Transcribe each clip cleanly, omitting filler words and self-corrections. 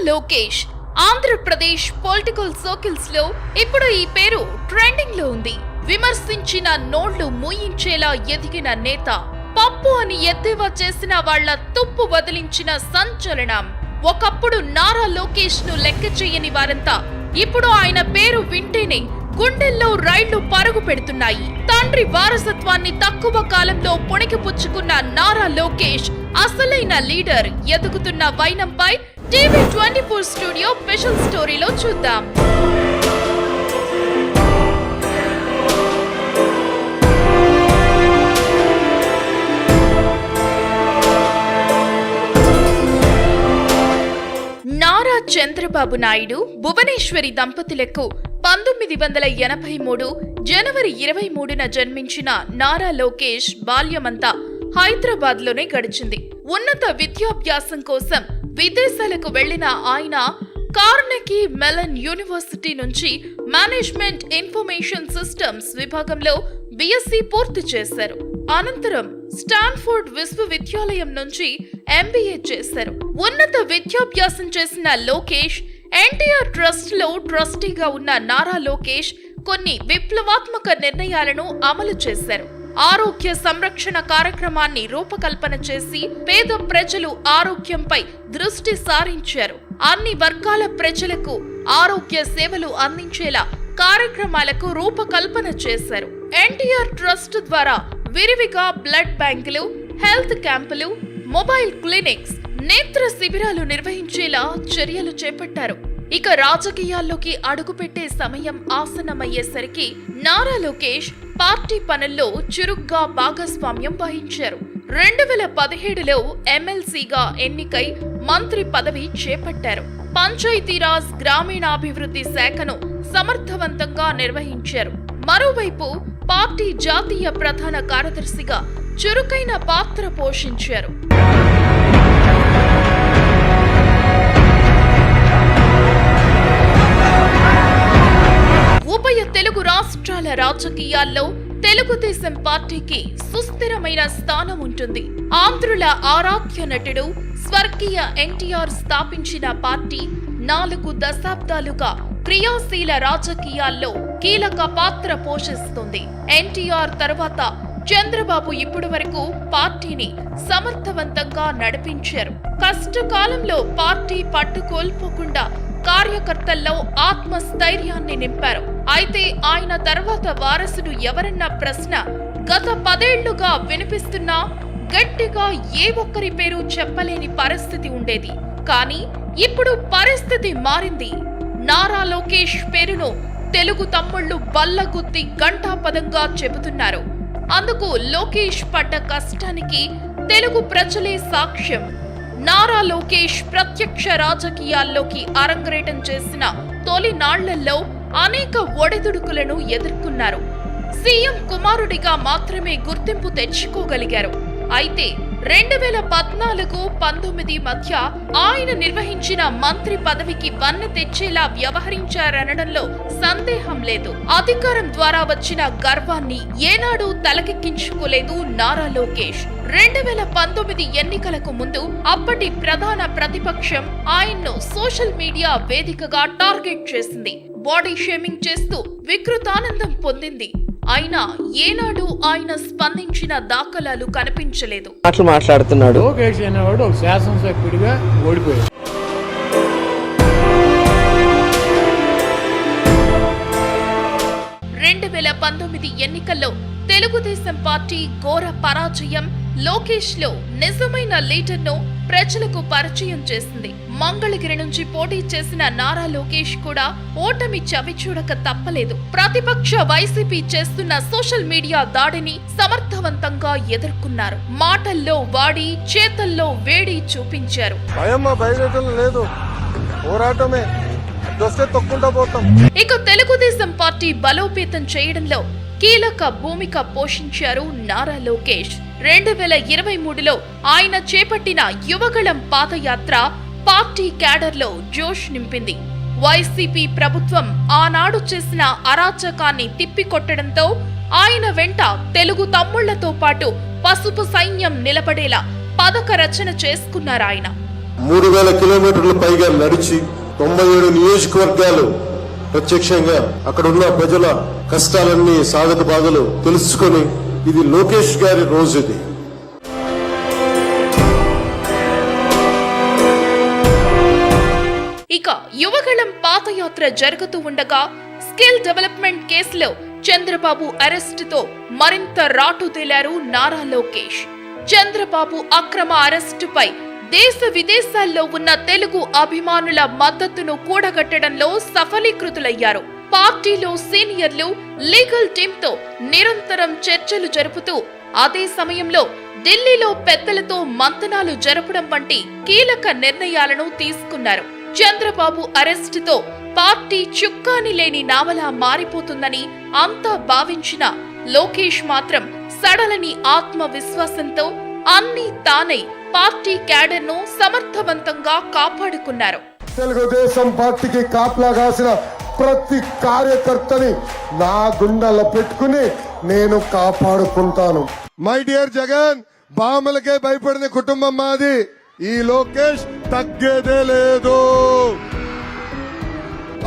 Lokesh Andhra Pradesh political circles లో ఇప్పుడు ఈ పేరు ట్రెండింగ్ లో ఉంది. విమర్శించిన నోళ్లు మూయించేలా ఎదిగిన నేత, పప్పు అని ఎద్దేవా చేసిన వాళ్ల తుప్పు వదిలించిన సంచలనం. ఒకప్పుడు నారా లోకేష్ ను లెక్క చేయని వారంతా ఇప్పుడు ఆయన పేరు వింటేనే గుండెల్లో రైళ్లు పరుగు పెడుతున్నాయి. తండ్రి వారసత్వాన్ని తక్కువ కాలంలో పుణికిపుచ్చుకున్న నారా లోకేష్ అసలైన లీడర్ ఎదుగుతున్న వైనంపై టీవీ24 స్టూడియో స్పెషల్ స్టోరీలో చూద్దాం. నారా చంద్రబాబు నాయుడు, భువనేశ్వరి దంపతులకు 1983 జనవరి 23న జన్మించిన నారా లోకేష్ బాల్యమంతా హైదరాబాద్ లోనే గడిచింది. ఉన్నత విద్యాభ్యాసం కోసం విదేశాలకు వెళ్లిన ఆయన కార్నెగీ మెలన్ యూనివర్సిటీ నుంచి మేనేజ్మెంట్ ఇన్ఫర్మేషన్ సిస్టమ్స్ విభాగంలో బిఎస్సి పూర్తి చేశారు. అనంతరం స్టాన్ఫోర్డ్ విశ్వవిద్యాలయం నుంచి ఎంబీఏ చేశారు. ఉన్నత విద్యాభ్యాసం చేసిన లోకేష్ ఎన్టీఆర్ ట్రస్ట్ లో ట్రస్టీగా ఉన్న నారా లోకేష్ కొన్ని విప్లవాత్మక నిర్ణయాలను అమలు చేశారు. ఆరోగ్య సంరక్షణ కార్యక్రమాన్ని రూపకల్పన చేసి పేద ప్రజలు ఆరోగ్యంపై దృష్టి సారించారు. అన్ని వర్గాల ప్రజలకు ఆరోగ్య సేవలు అందించేలా కార్యక్రమాలకు రూపకల్పన చేశారు. ఎన్టీఆర్ ట్రస్ట్ ద్వారా విరివిగా బ్లడ్ బ్యాంకులు, హెల్త్ క్యాంపులు, మొబైల్ క్లినిక్స్, నేత్ర శిబిరాలు నిర్వహించేలా చర్యలు చేపట్టారు. ఇక రాజకీయాల్లోకి అడుగుపెట్టే సమయం ఆసన్నమయ్యేసరికి నారా లోకేష్ పార్టీ పనుల్లో చురుగ్గా భాగస్వామ్యం వహించారు. 2017లో ఎమ్మెల్సీగా ఎన్నికై మంత్రి పదవి చేపట్టారు. పంచాయతీరాజ్ గ్రామీణాభివృద్ధి శాఖను సమర్థవంతంగా నిర్వహించారు. మరోవైపు పార్టీ జాతీయ ప్రధాన కార్యదర్శిగా చురుకైన పాత్ర పోషించారు. ఉభయ తెలుగు రాష్ట్రాల రాజకీయాల్లో తెలుగుదేశం పార్టీకి సుస్థిరమైన స్థానం ఉంటుంది. ఆంధ్రుల ఆరాధ్య నటుడు స్వర్గీయ ఎన్టీఆర్ స్థాపించిన పార్టీ 4 దశాబ్దాలుగా క్రియాశీల రాజకీయాల్లో కీలక పాత్ర పోషిస్తుంది. ఎన్టీఆర్ తర్వాత చంద్రబాబు ఇప్పటి వరకు పార్టీని సమర్థవంతంగా నడిపించారు. కష్టకాలంలో పార్టీ పట్టుకోల్పోకుండా కార్యకర్తల్లో ఆత్మస్థైర్యాన్ని నింపారు. అయితే ఆయన తర్వాత వారసుడు ఎవరన్న ప్రశ్న గత 10 ఏళ్లుగా వినిపిస్తున్నా గట్టిగా ఏ ఒక్కరి పేరు చెప్పలేని పరిస్థితి ఉండేది. కానీ ఇప్పుడు పరిస్థితి మారింది. నారా లోకేష్ పేరును తెలుగు తమ్ముళ్లు బల్లగుద్ది ఘంటాపదంగా చెబుతున్నారు. అందుకు లోకేష్ పడ్డ కష్టానికి తెలుగు ప్రజలే సాక్ష్యం. నారా లోకేష్ ప్రత్యక్ష రాజకీయాల్లోకి అరంగేటం చేసిన తొలి నాళ్లలో అనేక ఒడిదుడుకులను ఎదుర్కొన్నారు. సీఎం కుమారుడిగా మాత్రమే గుర్తింపు తెచ్చుకోగలిగారు. అయితే 2014-19 మధ్య ఆయన నిర్వహించిన మంత్రి పదవికి వన్నె తెచ్చేలా వ్యవహరించారనడంలో సందేహం లేదు. అధికారం ద్వారా వచ్చిన గర్వాన్ని ఏనాడూ తలకెక్కించుకోలేదు నారా లోకేష్. 2019 ఎన్నికలకు ముందు అప్పటి ప్రధాన ప్రతిపక్షం ఆయన్ను సోషల్ మీడియా వేదికగా టార్గెట్ చేసింది. బాడీ షేమింగ్ చేస్తూ వికృతానందం పొందింది. అయినా ఏనాడు ఆయన స్పందించిన దాఖలాలు కనిపించలేదు. మాట్లాడుతున్నాడు లోకేష్ అనేవాడు ఒక శాసనసభ్యుడిగా ఓడిపోయాడు. 2019 ఎన్నికల్లో తెలుగుదేశం పార్టీ ఘోర పరాజయం లోకేష్ లో నిజమైన లీడర్ను ప్రజలకు పరిచయం చేసింది. మంగళగిరి నుంచి పోటీ చేసిన నారా లోకేష్ కూడా ఓటమి చవిచూడక తప్పలేదు. ప్రతిపక్ష వైసీపీ చేస్తున్న సోషల్ మీడియా దాడిని సమర్థవంతంగా ఎదుర్కొన్నారు. మాటల్లో వాడి, చేతల్లో వేడి చూపించారు. ఇక తెలుగుదేశం పార్టీ బలోపేతం చేయడంలో కీలక భూమిక పోషించారు నారా లోకేష్. 2023లో ఆయన చేపట్టిన యువగళం పాదయాత్ర పార్టీ క్యాడర్లో జోష్ నింపింది. వైసీపీ ప్రభుత్వం ఆనాడు చేసిన అరాచకాన్ని తిప్పికొట్టడంతో ఆయన వెంట తెలుగు తమ్ముళ్లతో పాటు పసుపు సైన్యం నిలబడేలా పథక రచన చేసుకున్నారాయన. 3000 కిలోమీటర్లు పైగా నడిచి 97 నియోజకవర్గాలు ప్రత్యక్షంగా అక్కడ ఉన్న ప్రజల కష్టాలన్నీ సాగత బాధలు తెలుసుకొని ఇది లోకేష్ గారి రోజు ఇది. ఇక యువగళం పాదయాత్ర జరుగుతూ ఉండగా స్కిల్ డెవలప్మెంట్ కేసులో చంద్రబాబు అరెస్టుతో మరింత రాటు తేలారు నారా లోకేష్. చంద్రబాబు అక్రమ అరెస్టుపై దేశ విదేశాల్లో ఉన్న తెలుగు అభిమానుల మద్దతును కూడగట్టడంలో సఫలీకృతులయ్యారు. పార్టీలో సీనియర్లు లీగల్ టీంతో నిరంతరం చర్చలు జరుపుతూ అదే సమయంలో ఢిల్లీలో పెద్దలతో మంతనాలు జరపడం వంటి కీలక నిర్ణయాలను తీసుకున్నారు. చంద్రబాబు అరెస్టుతో పార్టీ చుక్కాని లేని నావలా మారిపోతుందని అంతా భావించిన లోకేష్ మాత్రం సడలని ఆత్మవిశ్వాసంతో అన్ని తానై పార్టీ క్యాడర్ ను సమర్థవంతంగా కాపాడుకున్నారు. తెలుగుదేశం పార్టీకి కాపలా కాసిన ప్రతి కార్యకర్తని నా గుండెల్లో పెట్టుకుని నేను కాపాడుకుంటాను. మై డియర్ జగన్, బామలకే భయపడిన కుటుంబం మాది. ఈ లోకేష్ తగ్గేదే లేదు.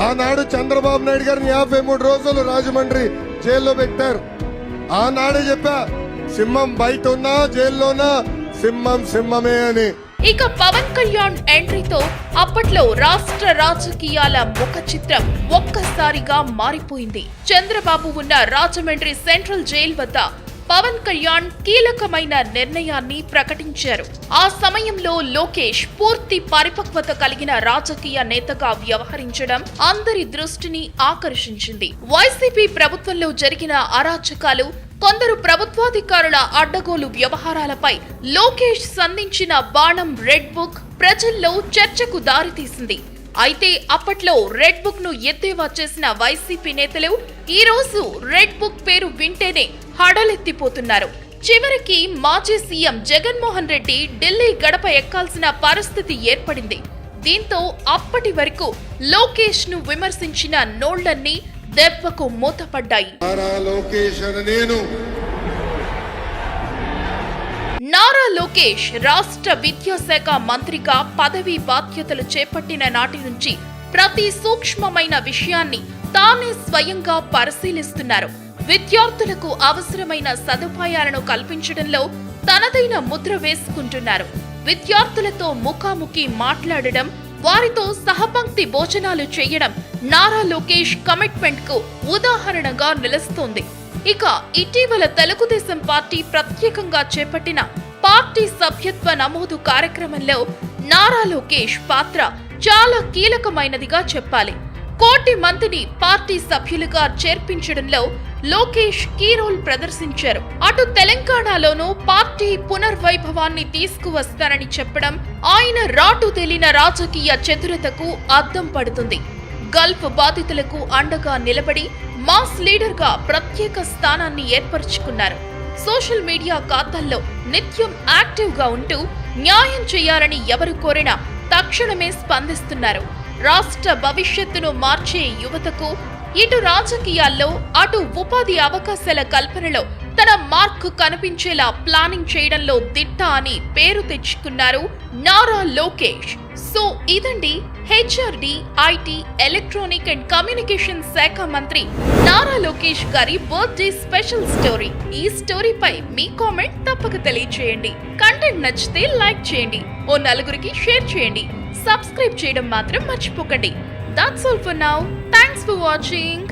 ఆనాడు చంద్రబాబు నాయుడు గారిని 53 రోజులు రాజమండ్రి జైల్లో పెట్టారు. ఆనాడే చెప్పా, సింహం బయట ఉన్నా జైల్లోనా సింహం సింహమే అని. ఇక పవన్ కళ్యాణ్ ఎంట్రీతో అప్పట్లో రాష్ట్ర రాజకీయాల ముఖ చిత్రం ఒక్కసారిగా మారిపోయింది. చంద్రబాబు ఉన్న రాజమండ్రి సెంట్రల్ జైల్ వద్ద పవన్ కళ్యాణ్ కీలకమైన నిర్ణయాన్ని ప్రకటించారు. ఆ సమయంలో లోకేష్ పూర్తి పరిపక్వత కలిగిన రాజకీయ నేతగా వ్యవహరించడం అందరి దృష్టిని ఆకర్షించింది. వైసీపీ ప్రభుత్వంలో జరిగిన అరాచకాలు, కొందరు ప్రభుత్వాధికారుల అడ్డగోలు వ్యవహారాలపై లోకేష్ సంధించిన బాణం రెడ్ బుక్ ప్రజల్లో చర్చకు దారితీసింది. అయితే అప్పట్లో రెడ్ బుక్ ను ఎద్దేవా చేసిన వైసీపీ నేతలు ఈ రోజు రెడ్ బుక్ పేరు వింటేనే హడలెత్తిపోతున్నారు. చివరికి మాజీ సీఎం జగన్మోహన్ రెడ్డి ఢిల్లీ గడప ఎక్కాల్సిన పరిస్థితి ఏర్పడింది. దీంతో అప్పటి వరకు లోకేష్ ను విమర్శించిన నోళ్లన్నీ దెబ్బకు మూతపడ్డాయి. నారా లోకేష్ రాష్ట్ర విద్యాశాఖ మంత్రిగా పదవీ బాధ్యతలు చేపట్టిన నాటి నుంచి ప్రతి సూక్ష్మమైన విషయాన్ని తానే స్వయంగా పరిశీలిస్తున్నారు. విద్యార్థులకు అవసరమైన సదుపాయాలను కల్పించడంలో తనదైన ముద్ర వేసుకుంటున్నారు. విద్యార్థులతో ముఖాముఖి మాట్లాడడం, వారితో సహపంక్తి భోజనాలు చేయడం నారా లోకేష్ కమిట్మెంట్ కు ఉదాహరణగా నిలుస్తోంది. ఇక ఇటీవల తెలుగుదేశం పార్టీ ప్రత్యేకంగా చేపట్టిన పార్టీ సభ్యత్వ నమోదు కార్యక్రమంలో నారా లోకేష్ పాత్ర చాలా కీలకమైనదిగా చెప్పాలి. 1 కోటి మందిని పార్టీ సభ్యులుగా చేర్పించడంలో లోకేష్ కీ రోల్ ప్రదర్శించారు. అటు తెలంగాణలోనూ పార్టీ పునర్వైభవాన్ని తీసుకువస్తారని చెప్పడం ఆయన రాటు తేలిన రాజకీయ చతురతకు అద్దం పడుతుంది. గల్ఫ్ బాధితులకు అండగా నిలబడి మాస్ లీడర్ గా ప్రత్యేక స్థానాన్ని ఏర్పరచుకున్నారు. సోషల్ మీడియా ఖాతాల్లో నిత్యం యాక్టివ్ గా ఉంటూ న్యాయం చేయాలని ఎవరు కోరినా తక్షణమే స్పందిస్తున్నారు. రాష్ట్ర భవిష్యత్తును మార్చే యువతకు ఇటు రాజకీయాల్లో అటు ఉపాధి అవకాశాల కల్పనలో తన మార్క్ కనిపించేలా ప్లానింగ్ చేయడంలో దిట్ట అని పేరు తెచ్చుకున్నారు నారా లోకేష్. సో ఇదండి HRD, IT, electronic and communication శాఖ మంత్రి నారా లోకేష్ గారి బర్త్డే స్పెషల్ స్టోరీ. ఈ స్టోరీపై మీ కామెంట్ తప్పక తెలియజేయండి. కంటెంట్ నచ్చితే లైక్ చేయండి, ఓ నలుగురికి షేర్ చేయండి, సబ్స్క్రైబ్ చేయడం మాత్రం మర్చిపోకండి. That's all for now. Thanks for watching.